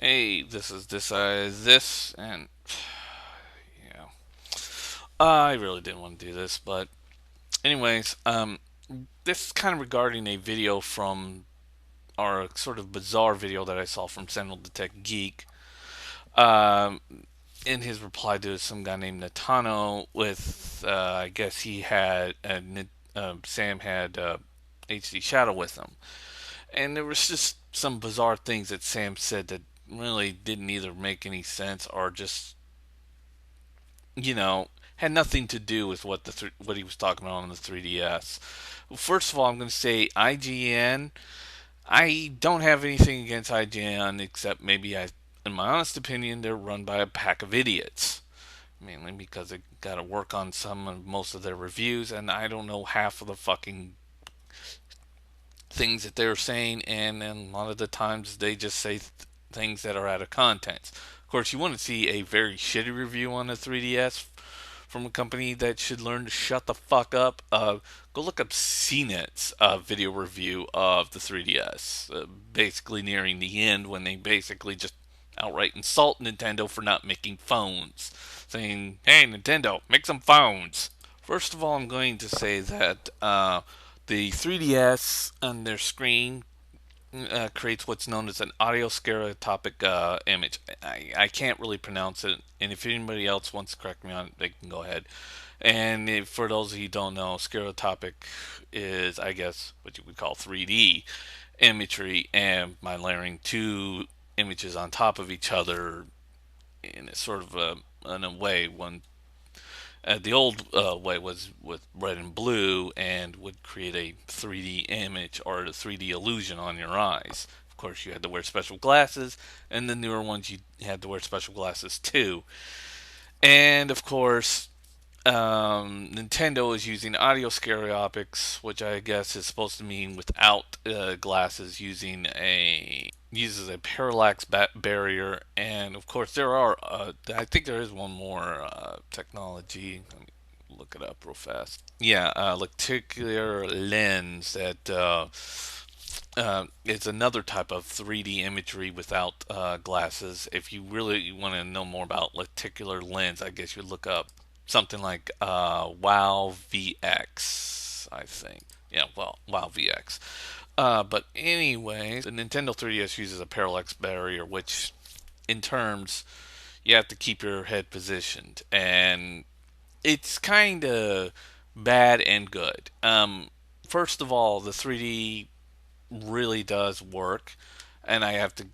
Hey, this, and yeah, I really didn't want to do this, but anyways, this is kind of regarding a video from our sort of bizarre video that I saw from Central Detect Geek. Um, in his reply to some guy named Natano, with I guess he had Sam had HD Shadow with him, and there was just some bizarre things that Sam said that really didn't either make any sense or just you know, had nothing to do with what he was talking about on the 3DS. First of all, I'm going to say IGN. I don't have anything against IGN except maybe in my honest opinion, they're run by a pack of idiots. Mainly because they got to work on some of most of their reviews, and I don't know half of the fucking things that they're saying, and a lot of the times they just say things that are out of context. Of course, you want to see a very shitty review on the 3DS from a company that should learn to shut the fuck up. Go look up CNET's video review of the 3DS, basically nearing the end when they basically just outright insult Nintendo for not making phones, saying, "Hey, Nintendo, make some phones." First of all, I'm going to say that the 3DS on their screen creates what's known as an audio stereoscopic image. I can't really pronounce it, and if anybody else wants to correct me on it, they can go ahead. And for those of you who don't know, stereoscopic is, I guess, what you would call 3D imagery, and by layering two images on top of each other in a sort of in a way, one the old way was with red and blue and would create a 3D image or a 3D illusion on your eyes. Of course, you had to wear special glasses, and the newer ones you had to wear special glasses too. And of course, Nintendo is using audio stereopics, which I guess is supposed to mean without glasses, uses a parallax barrier, and of course there are. I think there is one more technology. Let me look it up real fast. Yeah, lenticular lens that it's another type of 3D imagery without glasses. If you really want to know more about lenticular lens, I guess you look up something like WoW VX, I think. Yeah, well, WoW VX. But anyway, the Nintendo 3DS uses a parallax barrier, which in terms you have to keep your head positioned, and it's kind of bad and good. First of all, the 3D really does work, and I have to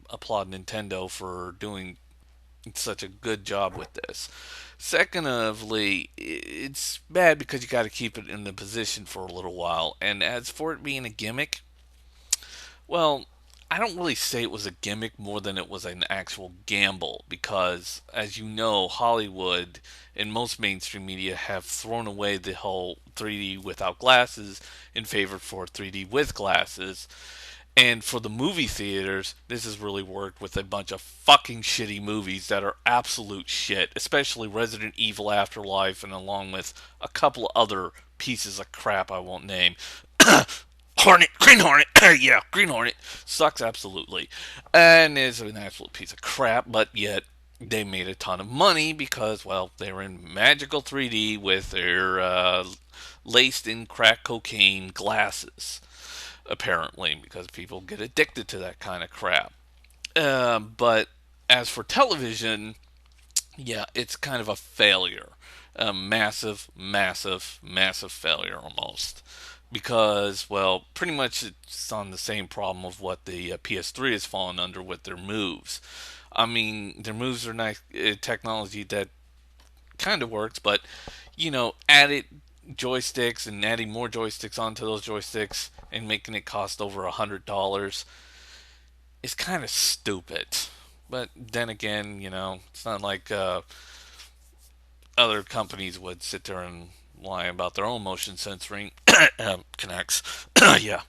applaud Nintendo for doing such a good job with this. Secondly, it's bad because you got to keep it in the position for a little while. And as for it being a gimmick, well, I don't really say it was a gimmick more than it was an actual gamble because, as you know, Hollywood and most mainstream media have thrown away the whole 3D without glasses in favor for 3D with glasses. And for the movie theaters, this has really worked with a bunch of fucking shitty movies that are absolute shit, especially Resident Evil Afterlife, and along with a couple of other pieces of crap I won't name. Green Hornet, yeah, Green Hornet sucks absolutely, and is an absolute piece of crap. But yet they made a ton of money because, well, they were in magical 3D with their laced in crack cocaine glasses, apparently, because people get addicted to that kind of crap. But as for television, yeah, it's kind of a failure. A massive, massive, massive failure almost. Because, well, pretty much it's on the same problem of what the PS3 has fallen under with their moves. I mean, their moves are nice technology that kind of works, but, added joysticks and adding more joysticks onto those joysticks and making it cost over $100 is kind of stupid. But then again, it's not like other companies would sit there and lie about their own motion censoring connects. Yeah,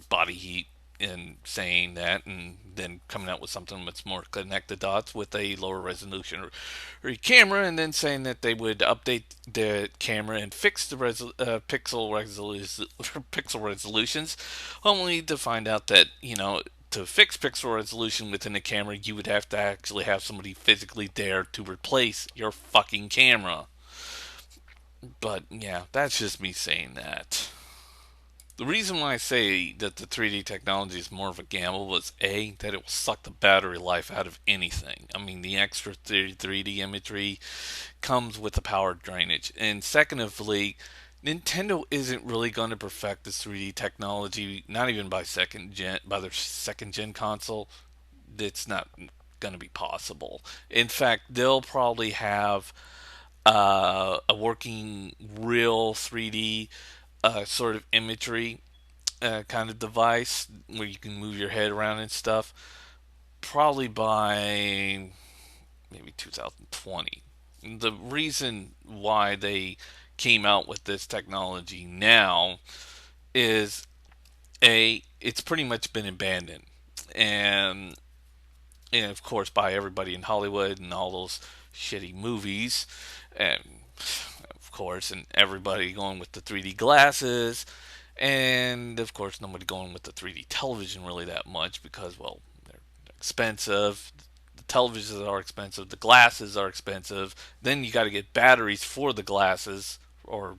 body heat and saying that, and then coming out with something that's more connect the dots with a lower resolution or camera, and then saying that they would update the camera and fix the pixel resolutions, only to find out that to fix pixel resolution within the camera, you would have to actually have somebody physically there to replace your fucking camera. But yeah, that's just me saying that. The reason why I say that the 3D technology is more of a gamble was A, that it will suck the battery life out of anything. I mean, the extra 3D imagery comes with the power drainage. And secondly, Nintendo isn't really going to perfect this 3D technology, not even by their second gen console. It's not going to be possible. In fact, they'll probably have a working real 3D sort of imagery kind of device where you can move your head around and stuff, probably by maybe 2020. The reason why they came out with this technology now is it's pretty much been abandoned, and and of course by everybody in Hollywood and all those shitty movies, and of course, and everybody going with the 3D glasses, and of course nobody going with the 3D television really that much because well they're expensive. The televisions are expensive. The glasses are expensive. Then you got to get batteries for the glasses, or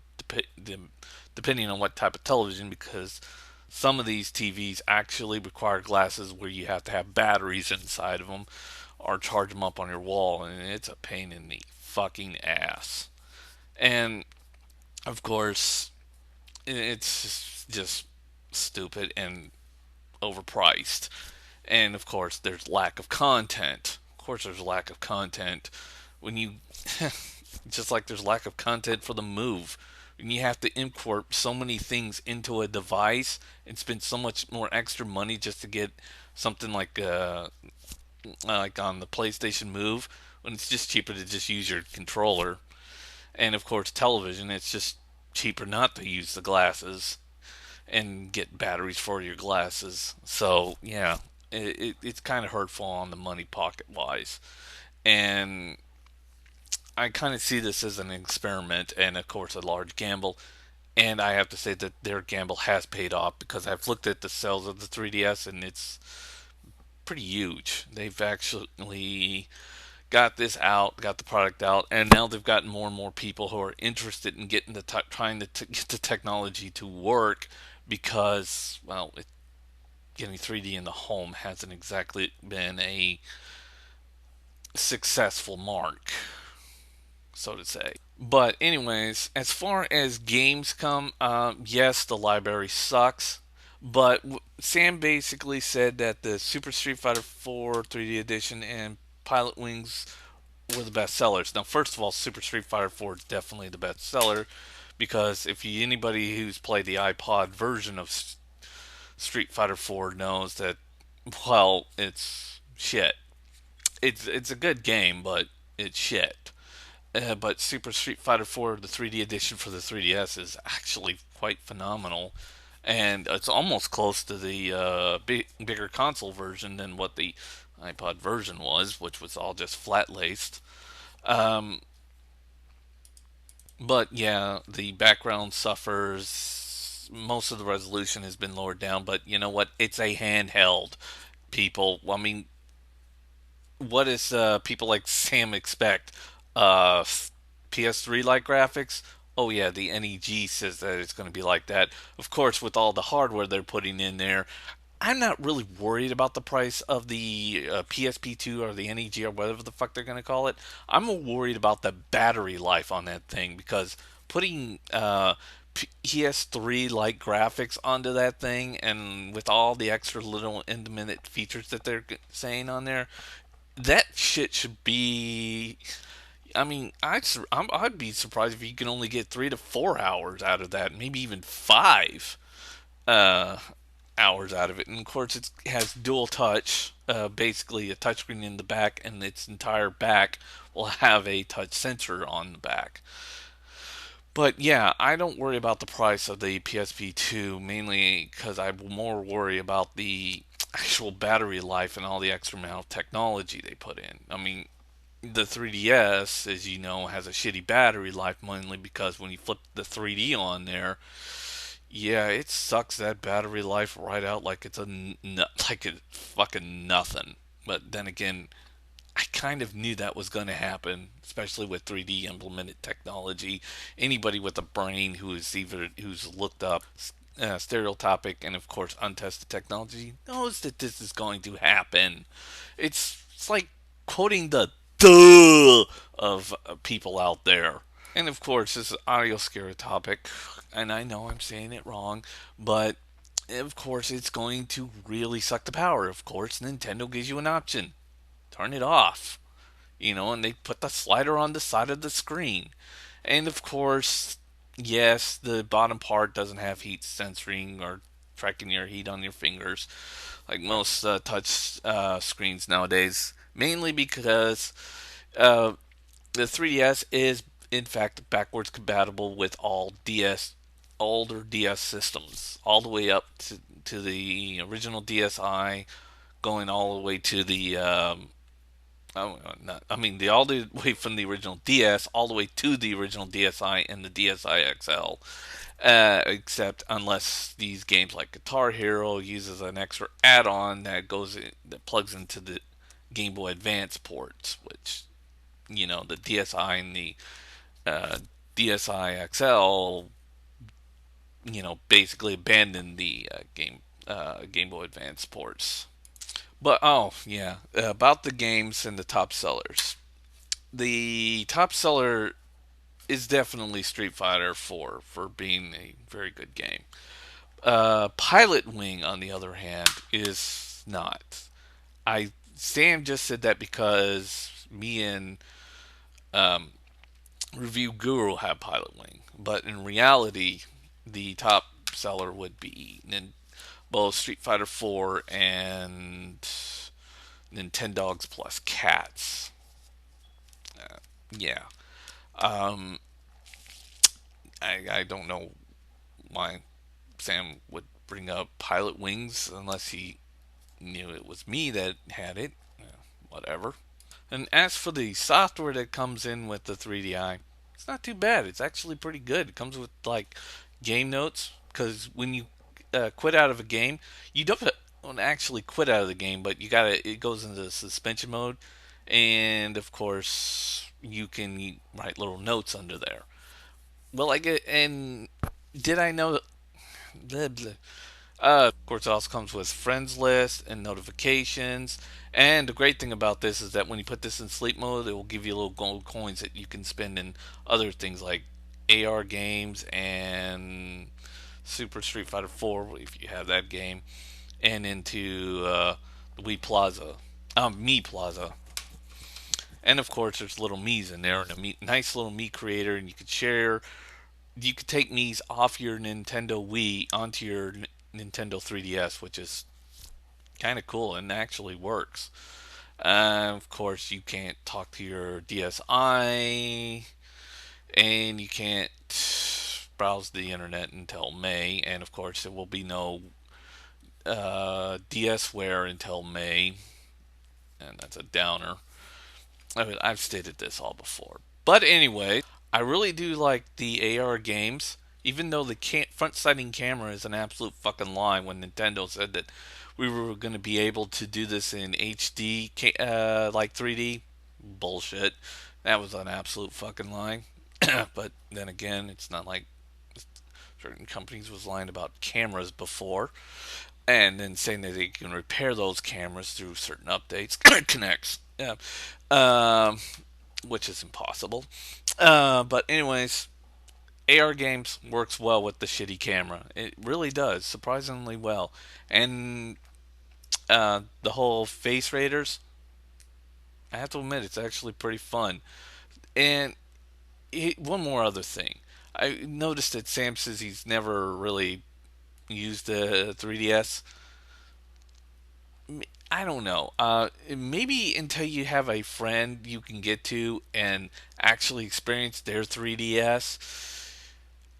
depending on what type of television, because some of these TVs actually require glasses where you have to have batteries inside of them or charge them up on your wall, and it's a pain in the fucking ass. And of course, it's just stupid and overpriced. And of course, there's lack of content. Of course, there's lack of content when you just like there's lack of content for the Move. And you have to import so many things into a device and spend so much more extra money just to get something like on the PlayStation Move, when it's just cheaper to just use your controller. And of course, television, it's just cheaper not to use the glasses and get batteries for your glasses. So yeah, it's kind of hurtful on the money pocket wise. And I kind of see this as an experiment and, of course, a large gamble. And I have to say that their gamble has paid off because I've looked at the sales of the 3DS and it's pretty huge. They've actually got this out, got the product out, and now they've gotten more and more people who are interested in getting trying to get the technology to work because, well, getting 3D in the home hasn't exactly been a successful mark, so to say. But anyways, as far as games come, yes, the library sucks. But Sam basically said that the Super Street Fighter 4 3D Edition and Pilot Wings were the best sellers. Now, first of all, Super Street Fighter 4 is definitely the best seller because if you anybody who's played the iPod version of Street Fighter 4 knows that well, it's shit. It's a good game, but it's shit. But Super Street Fighter 4, the 3D edition for the 3DS, is actually quite phenomenal, and it's almost close to the bigger console version than what the iPod version was, which was all just flat laced. Um, but yeah, the background suffers. Most of the resolution has been lowered down, but you know what? It's a handheld, people. I mean, what does people like Sam expect? Uh, PS3 like graphics? Oh yeah, the NEG says that it's going to be like that. Of course, with all the hardware they're putting in there, I'm not really worried about the price of the PSP2 or the NEG or whatever the fuck they're going to call it. I'm more worried about the battery life on that thing because putting PS3 like graphics onto that thing and with all the extra little independent features that they're saying on there, that shit should be. I mean, I'd be surprised if you can only get 3 to 4 hours out of that, maybe even 5 uh, hours out of it. And of course, it has dual touch, basically a touchscreen in the back, and its entire back will have a touch sensor on the back. But yeah, I don't worry about the price of the PSP2 mainly because I more worry about the actual battery life and all the extra amount of technology they put in. I mean, the 3DS, as you know, has a shitty battery life mainly because when you flip the 3D on there, Yeah, it sucks that battery life right out like it's like it's fucking nothing. But then again, I kind of knew that was going to happen, especially with 3D implemented technology. Anybody with a brain who's looked up stereotopic and of course untested technology knows that this is going to happen. It's like quoting the duh of people out there. And of course, this is audio stereotopic, and I know I'm saying it wrong, but of course, it's going to really suck the power. Of course, Nintendo gives you an option: turn it off. And they put the slider on the side of the screen. And of course, yes, the bottom part doesn't have heat sensing or tracking your heat on your fingers like most touch screens nowadays, mainly because uh, the 3DS is in fact backwards compatible with all older DS systems, all the way up to the original DSi, going all the way to the I mean, all the way from the original DS all the way to the original DSi and the DSi XL. Except unless these games like Guitar Hero uses an extra add-on that plugs into the Game Boy Advance ports, which the DSi and the uh, DSi XL basically abandoned the Game Boy Advance ports. But oh yeah, about the games and the top sellers. The top seller is definitely Street Fighter 4 for being a very good game. Pilot Wing, on the other hand, is not. I Sam just said that because me and um, Review Guru have Pilot Wing, but in reality, the top seller would be both Street Fighter 4 and Nintendogs plus Cats. Yeah. Um, I don't know why Sam would bring up Pilot Wings unless he knew it was me that had it. Whatever. And as for the software that comes in with the 3DI, it's not too bad. It's actually pretty good. It comes with like game notes because when you quit out of a game, you don't actually quit out of the game, but it goes into suspension mode, and of course you can write little notes under there. Well, I get and did I know? Blah, blah. Of course, it also comes with friends list and notifications. And the great thing about this is that when you put this in sleep mode, it will give you little gold coins that you can spend in other things like AR games and Super Street Fighter 4 if you have that game, and into Wii Plaza, Me Plaza. And of course, there's little Mii's in there and nice little Mii creator, and you could share. You could take Mii's off your Nintendo Wii onto your Nintendo 3DS, which is kind of cool and actually works. Of course, you can't talk to your DSi, and you can't browse the internet until May. And of course, there will be no DSware until May, and that's a downer. I've stated this all before. But anyway, I really do like the AR games, even though the front-sighting camera is an absolute fucking lie when Nintendo said that we were going to be able to do this in HD, like 3D. Bullshit. That was an absolute fucking lie. But then again, it's not like certain companies was lying about cameras before and then saying that they can repair those cameras through certain updates. Connects. Yeah. Um, which is impossible. But anyways, AR games works well with the shitty camera. It really does, surprisingly well. And the whole face raiders, I have to admit, it's actually pretty fun. And one more other thing. I noticed that Sam says he's never really used the 3DS. I don't know. Maybe until you have a friend you can get to and actually experience their 3DS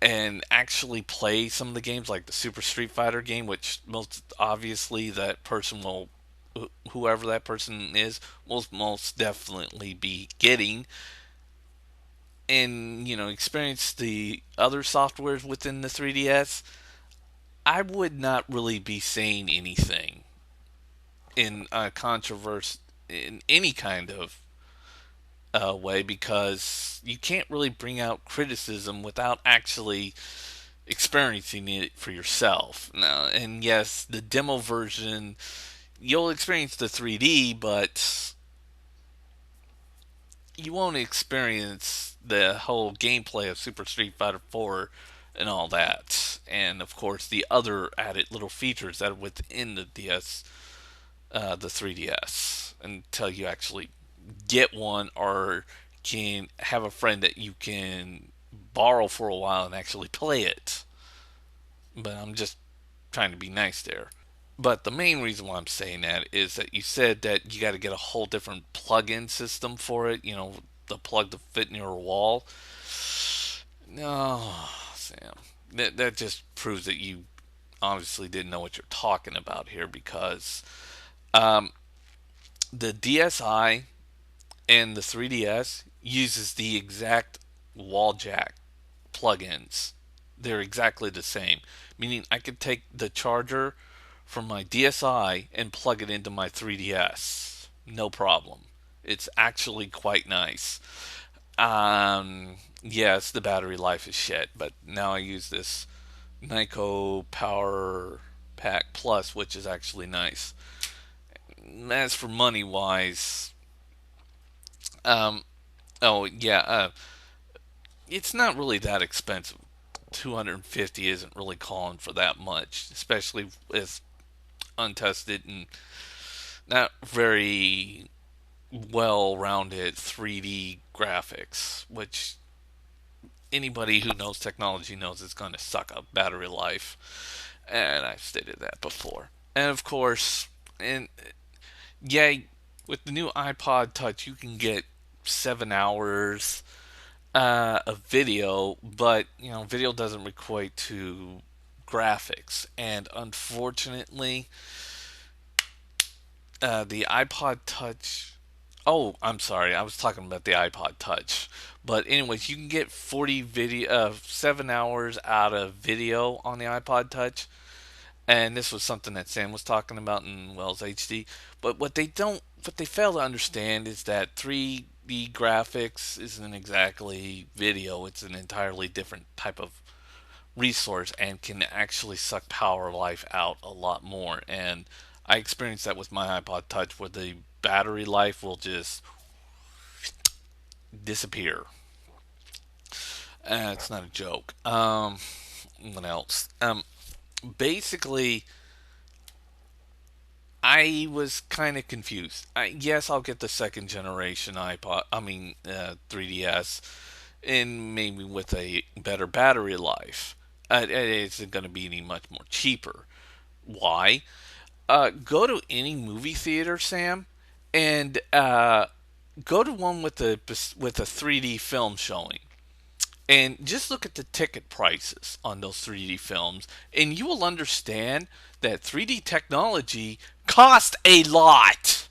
and actually play some of the games like the Super Street Fighter game, which most obviously that person will, whoever that person is, will most definitely be getting, and experience the other softwares within the 3DS. I would not really be saying anything in a controversy in any kind of way, because you can't really bring out criticism without actually experiencing it for yourself. Now, and yes, the demo version, you'll experience the 3D, but you won't experience the whole gameplay of Super Street Fighter 4 and all that. And of course, the other added little features that are within the DS, the 3DS, until you actually get one or can have a friend that you can borrow for a while and actually play it. But I'm just trying to be nice there. But the main reason why I'm saying that is that you said that you got to get a whole different plug-in system for it. The plug to fit in your wall. No, Sam. That just proves that you obviously didn't know what you're talking about here, because um, the DSi and the 3DS uses the exact wall jack plugins. They're exactly the same. Meaning I could take the charger from my DSi and plug it into my 3DS. No problem. It's actually quite nice. Yes, the battery life is shit, but now I use this Nyko Power Pack Plus, which is actually nice. As for money wise, um, oh yeah, it's not really that expensive. 250 isn't really calling for that much, especially with untested and not very well rounded 3D graphics, which anybody who knows technology knows it's going to suck up battery life. And I've stated that before. And of course, and yeah, with the new iPod Touch, you can get 7 hours of video, but video doesn't equate to graphics. And unfortunately, the iPod Touch. Oh, I'm sorry. I was talking about the iPod Touch. But anyways, you can get 7 hours out of video on the iPod Touch, and this was something that Sam was talking about in Wells HD. But what they fail to understand is that 3D graphics isn't exactly video. It's an entirely different type of resource and can actually suck power life out a lot more. And I experienced that with my iPod Touch, where the battery life will just disappear. It's not a joke. What else? Basically, I was kind of confused. Yes, I'll get the second generation iPod. I mean, 3DS, and maybe with a better battery life. It isn't going to be any much more cheaper. Why? Go to any movie theater, Sam, and go to one with a 3D film showing, and just look at the ticket prices on those 3D films, and you will understand that 3D technology cost a lot.